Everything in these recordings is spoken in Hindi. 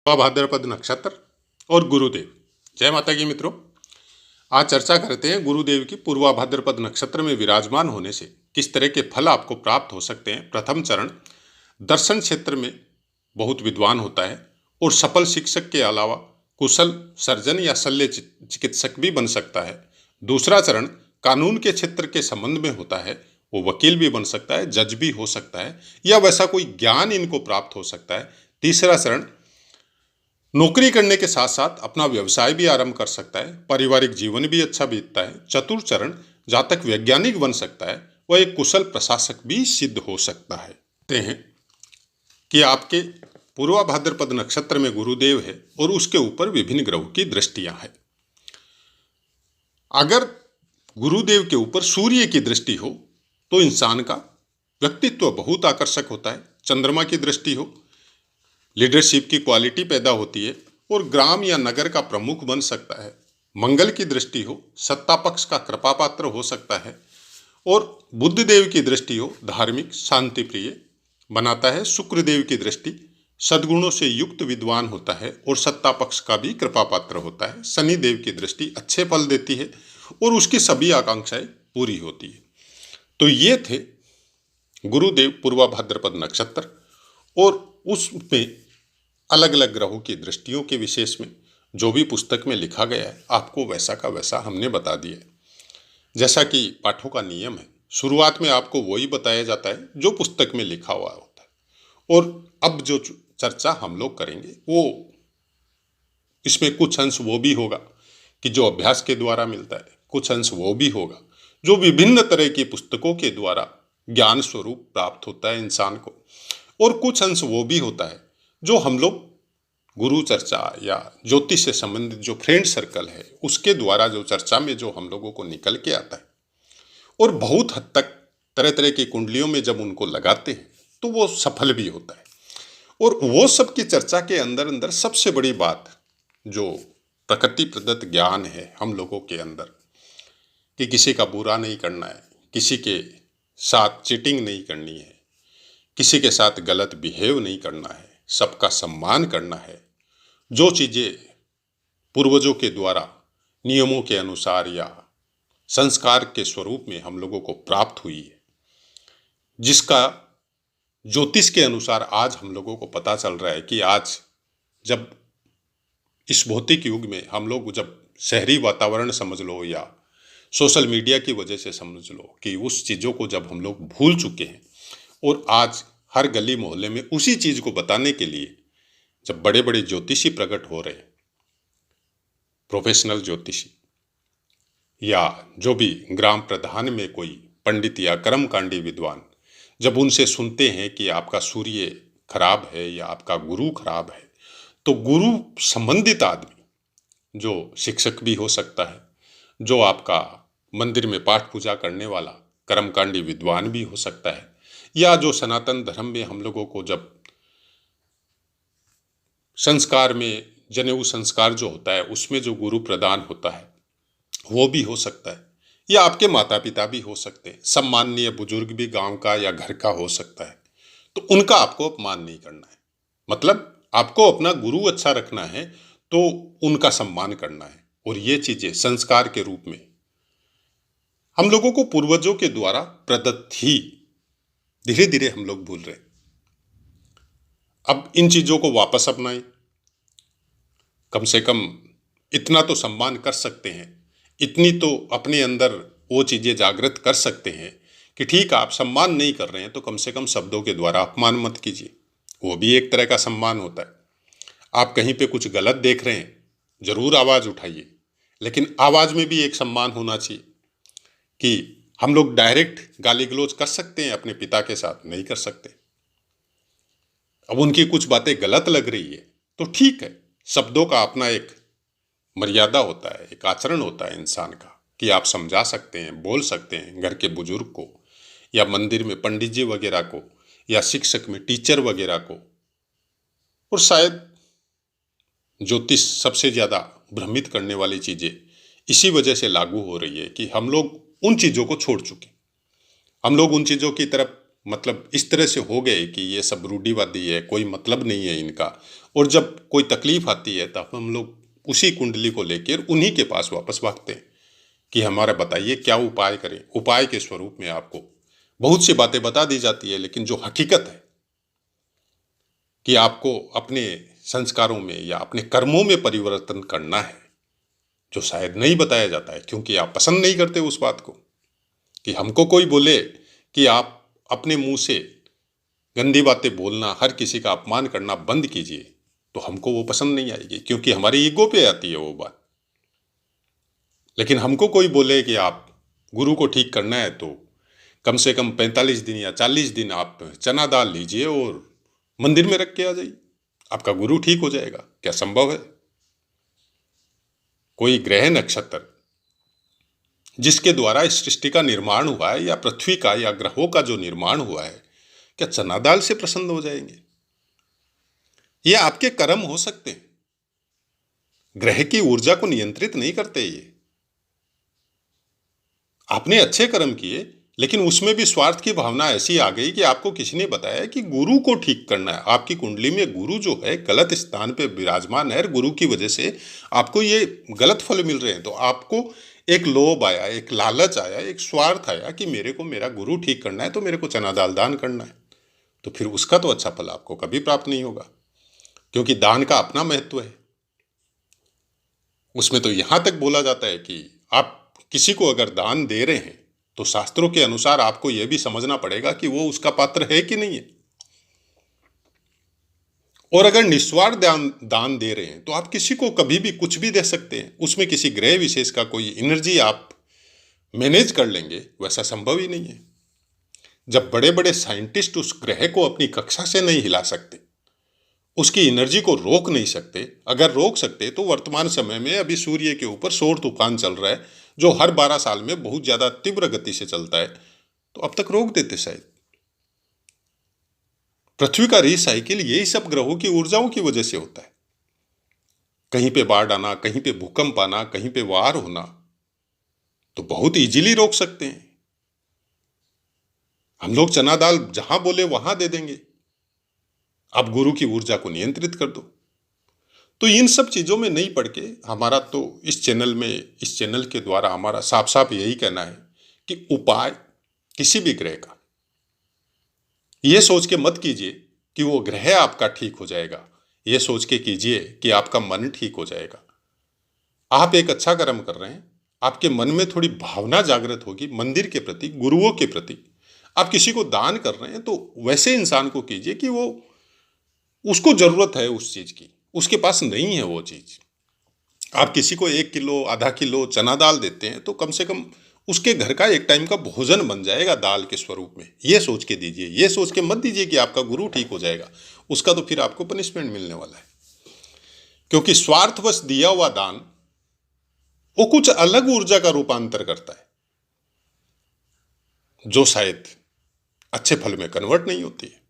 भाद्रपद नक्षत्र और गुरुदेव। जय माता की मित्रों, आज चर्चा करते हैं गुरुदेव की पूर्वा भाद्रपद नक्षत्र में विराजमान होने से किस तरह के फल आपको प्राप्त हो सकते हैं। प्रथम चरण, दर्शन क्षेत्र में बहुत विद्वान होता है और सफल शिक्षक के अलावा कुशल सर्जन या शल्य चिकित्सक भी बन सकता है। दूसरा चरण, कानून के क्षेत्र के संबंध में होता है, वो वकील भी बन सकता है, जज भी हो सकता है, या वैसा कोई ज्ञान इनको प्राप्त हो सकता है। तीसरा चरण, नौकरी करने के साथ साथ अपना व्यवसाय भी आरंभ कर सकता है, पारिवारिक जीवन भी अच्छा बीतता है। चतुर्थ चरण, जातक वैज्ञानिक बन सकता है, वह एक कुशल प्रशासक भी सिद्ध हो सकता है। कहते हैं कि आपके पूर्वा भाद्रपद नक्षत्र में गुरुदेव है और उसके ऊपर विभिन्न ग्रहों की दृष्टियां हैं। अगर गुरुदेव के ऊपर सूर्य की दृष्टि हो तो इंसान का व्यक्तित्व बहुत आकर्षक होता है। चंद्रमा की दृष्टि हो, लीडरशिप की क्वालिटी पैदा होती है और ग्राम या नगर का प्रमुख बन सकता है। मंगल की दृष्टि हो, सत्ता पक्ष का कृपा पात्र हो सकता है। और बुध देव की दृष्टि हो, धार्मिक शांति प्रिय बनाता है। शुक्र देव की दृष्टि सद्गुणों से युक्त विद्वान होता है और सत्ता पक्ष का भी कृपा पात्र होता है। शनि देव की दृष्टि अच्छे फल देती है और उसकी सभी आकांक्षाएं पूरी होती है। तो ये थे गुरुदेव पूर्वा भाद्रपद नक्षत्र और उसमें अलग अलग ग्रहों की दृष्टियों के विशेष में जो भी पुस्तक में लिखा गया है आपको वैसा का वैसा हमने बता दिया। जैसा कि पाठों का नियम है, शुरुआत में आपको वही बताया जाता है जो पुस्तक में लिखा हुआ होता है। और अब जो चर्चा हम लोग करेंगे वो इसमें कुछ अंश वो भी होगा कि जो अभ्यास के द्वारा मिलता है, कुछ अंश वो भी होगा जो विभिन्न तरह की पुस्तकों के द्वारा ज्ञान स्वरूप प्राप्त होता है इंसान को, और कुछ अंश वो भी होता है जो हम लोग गुरु चर्चा या ज्योतिष से संबंधित जो फ्रेंड सर्कल है उसके द्वारा जो चर्चा में जो हम लोगों को निकल के आता है। और बहुत हद तक तरह तरह की कुंडलियों में जब उनको लगाते हैं तो वो सफल भी होता है। और वो सब की चर्चा के अंदर अंदर सबसे बड़ी बात जो प्रकृति प्रदत्त ज्ञान है हम लोगों के अंदर कि किसी का बुरा नहीं करना है, किसी के साथ चीटिंग नहीं करनी है, किसी के साथ गलत बिहेव नहीं करना है, सबका सम्मान करना है। जो चीज़ें पूर्वजों के द्वारा नियमों के अनुसार या संस्कार के स्वरूप में हम लोगों को प्राप्त हुई है, जिसका ज्योतिष के अनुसार आज हम लोगों को पता चल रहा है कि आज जब इस भौतिक युग में हम लोग जब शहरी वातावरण समझ लो या सोशल मीडिया की वजह से समझ लो कि उस चीज़ों को जब हम लोग भूल चुके हैं और आज हर गली मोहल्ले में उसी चीज़ को बताने के लिए जब बड़े बड़े ज्योतिषी प्रकट हो रहे हैं, प्रोफेशनल ज्योतिषी या जो भी ग्राम प्रधान में कोई पंडित या कर्मकांडी विद्वान, जब उनसे सुनते हैं कि आपका सूर्य खराब है या आपका गुरु खराब है, तो गुरु संबंधित आदमी जो शिक्षक भी हो सकता है, जो आपका मंदिर में पाठ पूजा करने वाला कर्मकांडी विद्वान भी हो सकता है, या जो सनातन धर्म में हम लोगों को जब संस्कार में जनेऊ संस्कार जो होता है उसमें जो गुरु प्रदान होता है वो भी हो सकता है, या आपके माता पिता भी हो सकते हैं, सम्माननीय बुजुर्ग भी गांव का या घर का हो सकता है। तो उनका आपको अपमान नहीं करना है, मतलब आपको अपना गुरु अच्छा रखना है तो उनका सम्मान करना है। और ये चीजें संस्कार के रूप में हम लोगों को पूर्वजों के द्वारा प्रदत्त ही धीरे धीरे हम लोग भूल रहे। अब इन चीजों को वापस अपनाएं, कम से कम इतना तो सम्मान कर सकते हैं, इतनी तो अपने अंदर वो चीजें जागृत कर सकते हैं कि ठीक है आप सम्मान नहीं कर रहे हैं तो कम से कम शब्दों के द्वारा अपमान मत कीजिए, वो भी एक तरह का सम्मान होता है। आप कहीं पे कुछ गलत देख रहे हैं जरूर आवाज उठाइए, लेकिन आवाज में भी एक सम्मान होना चाहिए कि हम लोग डायरेक्ट गाली गलौज कर सकते हैं अपने पिता के साथ, नहीं कर सकते। अब उनकी कुछ बातें गलत लग रही है तो ठीक है, शब्दों का अपना एक मर्यादा होता है, एक आचरण होता है इंसान का कि आप समझा सकते हैं, बोल सकते हैं घर के बुजुर्ग को या मंदिर में पंडित जी वगैरह को या शिक्षक में टीचर वगैरह को। और शायद ज्योतिष सबसे ज़्यादा भ्रमित करने वाली चीज़ें इसी वजह से लागू हो रही है कि हम लोग उन चीज़ों को छोड़ चुके, हम लोग उन चीज़ों की तरफ मतलब इस तरह से हो गए कि ये सब रूढ़िवादी है, कोई मतलब नहीं है इनका। और जब कोई तकलीफ आती है तब हम लोग उसी कुंडली को लेकर उन्हीं के पास वापस भागते हैं कि हमारा बताइए क्या उपाय करें। उपाय के स्वरूप में आपको बहुत सी बातें बता दी जाती है, लेकिन जो हकीकत है कि आपको अपने संस्कारों में या अपने कर्मों में परिवर्तन करना है, जो शायद नहीं बताया जाता है क्योंकि आप पसंद नहीं करते उस बात को। कि हमको कोई बोले कि आप अपने मुंह से गंदी बातें बोलना, हर किसी का अपमान करना बंद कीजिए, तो हमको वो पसंद नहीं आएगी क्योंकि हमारी ईगो पे आती है वो बात। लेकिन हमको कोई बोले कि आप गुरु को ठीक करना है तो कम से कम 45 दिन या 40 दिन आप चना दाल लीजिए और मंदिर में रख के आ जाइए, आपका गुरु ठीक हो जाएगा। क्या संभव है? कोई ग्रह नक्षत्र जिसके द्वारा इस सृष्टि का निर्माण हुआ है या पृथ्वी का या ग्रहों का जो निर्माण हुआ है, क्या चना दाल से प्रसन्न हो जाएंगे? ये आपके कर्म हो सकते हैं, ग्रह की ऊर्जा को नियंत्रित नहीं करते ये। आपने अच्छे कर्म किए, लेकिन उसमें भी स्वार्थ की भावना ऐसी आ गई कि आपको किसी ने बताया कि गुरु को ठीक करना है। आपकी कुंडली में गुरु जो है गलत स्थान पे विराजमान है, गुरु की वजह से आपको ये गलत फल मिल रहे हैं। तो आपको एक लोभ आया, एक लालच आया, एक स्वार्थ आया कि मेरे को मेरा गुरु ठीक करना है तो मेरे को चना दाल दान करना है। तो फिर उसका तो अच्छा फल आपको कभी प्राप्त नहीं होगा, क्योंकि दान का अपना महत्व है। उसमें तो यहां तक बोला जाता है कि आप किसी को अगर दान दे रहे हैं तो शास्त्रों के अनुसार आपको यह भी समझना पड़ेगा कि वो उसका पात्र है कि नहीं है। और अगर निस्वार्थ दान दे रहे हैं तो आप किसी को कभी भी कुछ भी दे सकते हैं। उसमें किसी ग्रह विशेष का कोई एनर्जी आप मैनेज कर लेंगे, वैसा संभव ही नहीं है। जब बड़े बड़े साइंटिस्ट उस ग्रह को अपनी कक्षा से नहीं हिला सकते, उसकी एनर्जी को रोक नहीं सकते, अगर रोक सकते तो वर्तमान समय में अभी सूर्य के ऊपर सौर तूफान चल रहा है जो हर 12 साल में बहुत ज्यादा तीव्र गति से चलता है, तो अब तक रोक देते शायद। पृथ्वी का रीसाइकिल यही सब ग्रहों की ऊर्जाओं की वजह से होता है। कहीं पे बाढ़ आना, कहीं पे भूकंप आना, कहीं पे वार होना, तो बहुत इजीली रोक सकते हैं। हम लोग चना दाल जहां बोले वहां दे देंगे, आप गुरु की ऊर्जा को नियंत्रित कर दो। तो इन सब चीजों में नहीं पड़ के हमारा तो इस चैनल के द्वारा हमारा साफ साफ यही कहना है कि उपाय किसी भी ग्रह का ये सोच के मत कीजिए कि वो ग्रह आपका ठीक हो जाएगा, ये सोच के कीजिए कि आपका मन ठीक हो जाएगा। आप एक अच्छा कर्म कर रहे हैं, आपके मन में थोड़ी भावना जागृत होगी मंदिर के प्रति, गुरुओं के प्रति। आप किसी को दान कर रहे हैं तो वैसे इंसान को कीजिए कि वो उसको जरूरत है उस चीज की, उसके पास नहीं है वो चीज। आप किसी को 1 किलो आधा किलो चना दाल देते हैं तो कम से कम उसके घर का एक टाइम का भोजन बन जाएगा दाल के स्वरूप में। ये सोच के दीजिए, ये सोच के मत दीजिए कि आपका गुरु ठीक हो जाएगा, उसका तो फिर आपको पनिशमेंट मिलने वाला है। क्योंकि स्वार्थवश दिया हुआ दान वो कुछ अलग ऊर्जा का रूपांतर करता है जो शायद अच्छे फल में कन्वर्ट नहीं होती है।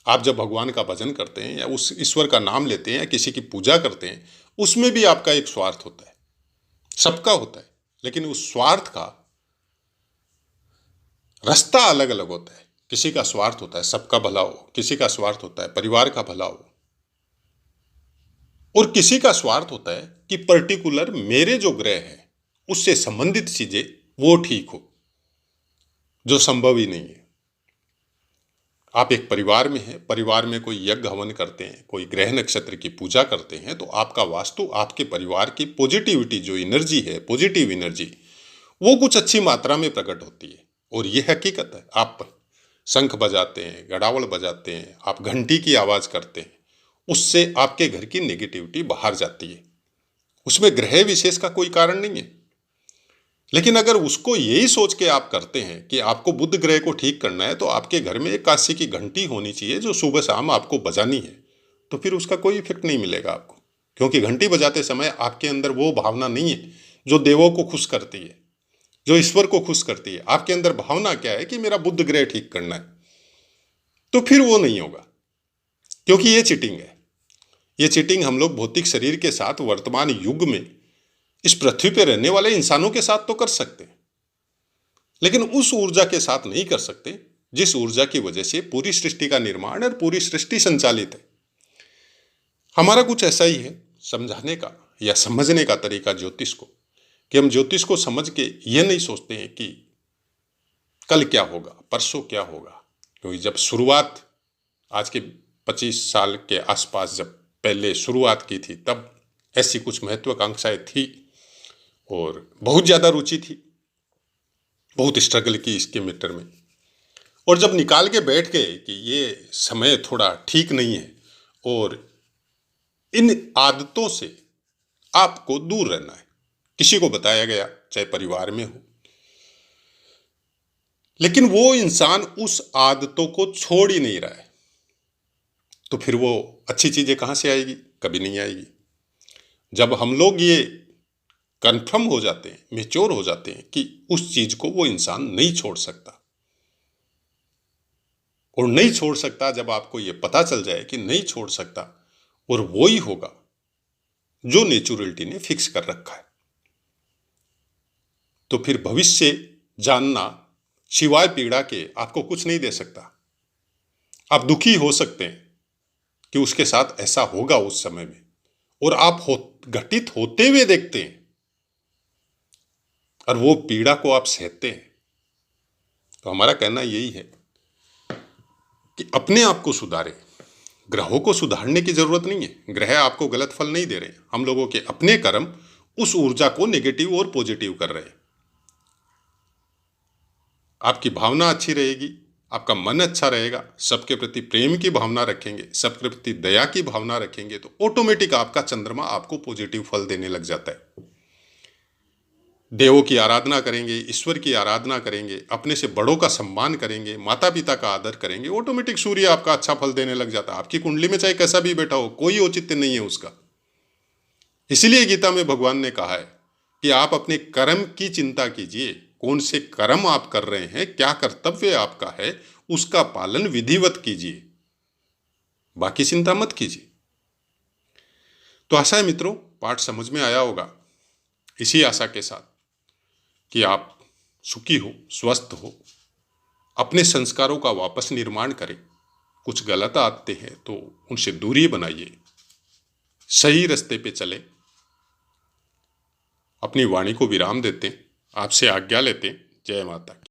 आप जब भगवान का भजन करते हैं या उस ईश्वर का नाम लेते हैं या किसी की पूजा करते हैं, उसमें भी आपका एक स्वार्थ होता है, सबका होता है, लेकिन उस स्वार्थ का रास्ता अलग अलग होता है। किसी का स्वार्थ होता है सबका भला हो, किसी का स्वार्थ होता है परिवार का भला हो, और किसी का स्वार्थ होता है कि पर्टिकुलर मेरे जो ग्रह है उससे संबंधित चीजें वो ठीक हो, जो संभव ही नहीं है। आप एक परिवार में हैं, परिवार में कोई यज्ञ हवन करते हैं, कोई ग्रह नक्षत्र की पूजा करते हैं, तो आपका वास्तु आपके परिवार की पॉजिटिविटी जो एनर्जी है, पॉजिटिव एनर्जी, वो कुछ अच्छी मात्रा में प्रकट होती है। और ये हकीकत है। आप शंख बजाते हैं, गड़ावल बजाते हैं, आप घंटी की आवाज करते हैं, उससे आपके घर की नेगेटिविटी बाहर जाती है। उसमें ग्रह विशेष का कोई कारण नहीं है। लेकिन अगर उसको यही सोच के आप करते हैं कि आपको बुध ग्रह को ठीक करना है तो आपके घर में एक काशी की घंटी होनी चाहिए जो सुबह शाम आपको बजानी है, तो फिर उसका कोई इफेक्ट नहीं मिलेगा आपको। क्योंकि घंटी बजाते समय आपके अंदर वो भावना नहीं है जो देवों को खुश करती है, जो ईश्वर को खुश करती है। आपके अंदर भावना क्या है कि मेरा बुध ग्रह ठीक करना है, तो फिर वो नहीं होगा। क्योंकि ये चीटिंग है। ये चीटिंग हम लोग भौतिक शरीर के साथ वर्तमान युग में इस पृथ्वी पर रहने वाले इंसानों के साथ तो कर सकते हैं, लेकिन उस ऊर्जा के साथ नहीं कर सकते जिस ऊर्जा की वजह से पूरी सृष्टि का निर्माण और पूरी सृष्टि संचालित है। हमारा कुछ ऐसा ही है समझाने का या समझने का तरीका ज्योतिष को, कि हम ज्योतिष को समझ के यह नहीं सोचते हैं कि कल क्या होगा, परसों क्या होगा। क्योंकि जब शुरुआत आज के 25 साल के आसपास जब पहले शुरुआत की थी, तब ऐसी कुछ महत्वाकांक्षाएं थी और बहुत ज़्यादा रुचि थी, बहुत स्ट्रगल की इसके मैटर में। और जब निकाल के बैठ गए कि ये समय थोड़ा ठीक नहीं है और इन आदतों से आपको दूर रहना है, किसी को बताया गया, चाहे परिवार में हो, लेकिन वो इंसान उस आदतों को छोड़ ही नहीं रहा है, तो फिर वो अच्छी चीजें कहां से आएगी? कभी नहीं आएगी। जब हम लोग ये कंफर्म हो जाते हैं, मैच्योर हो जाते हैं कि उस चीज को वो इंसान नहीं छोड़ सकता, और नहीं छोड़ सकता, जब आपको ये पता चल जाए कि नहीं छोड़ सकता और वो ही होगा जो नेचुरलिटी ने फिक्स कर रखा है, तो फिर भविष्य जानना सिवाय पीड़ा के आपको कुछ नहीं दे सकता। आप दुखी हो सकते हैं कि उसके साथ ऐसा होगा उस समय में, और आप घटित होते हुए देखते हैं और वो पीड़ा को आप सहते हैं। तो हमारा कहना यही है कि अपने आप को सुधारें। ग्रहों को सुधारने की जरूरत नहीं है, ग्रह आपको गलत फल नहीं दे रहे। हम लोगों के अपने कर्म उस ऊर्जा को नेगेटिव और पॉजिटिव कर रहे हैं। आपकी भावना अच्छी रहेगी, आपका मन अच्छा रहेगा, सबके प्रति प्रेम की भावना रखेंगे, सबके प्रति दया की भावना रखेंगे, तो ऑटोमेटिक आपका चंद्रमा आपको पॉजिटिव फल देने लग जाता है। देवों की आराधना करेंगे, ईश्वर की आराधना करेंगे, अपने से बड़ों का सम्मान करेंगे, माता पिता का आदर करेंगे, ऑटोमेटिक सूर्य आपका अच्छा फल देने लग जाता है। आपकी कुंडली में चाहे कैसा भी बैठा हो, कोई औचित्य नहीं है उसका। इसीलिए गीता में भगवान ने कहा है कि आप अपने कर्म की चिंता कीजिए, कौन से कर्म आप कर रहे हैं, क्या कर्तव्य आपका है, उसका पालन विधिवत कीजिए, बाकी चिंता मत कीजिए। तो आशा है मित्रों, पाठ समझ में आया होगा। इसी आशा के साथ कि आप सुखी हो, स्वस्थ हो, अपने संस्कारों का वापस निर्माण करें। कुछ गलत आदतें हैं तो उनसे दूरी बनाइए, सही रास्ते पे चलें। अपनी वाणी को विराम देते हैं, आपसे आज्ञा लेते हैं। जय माता की।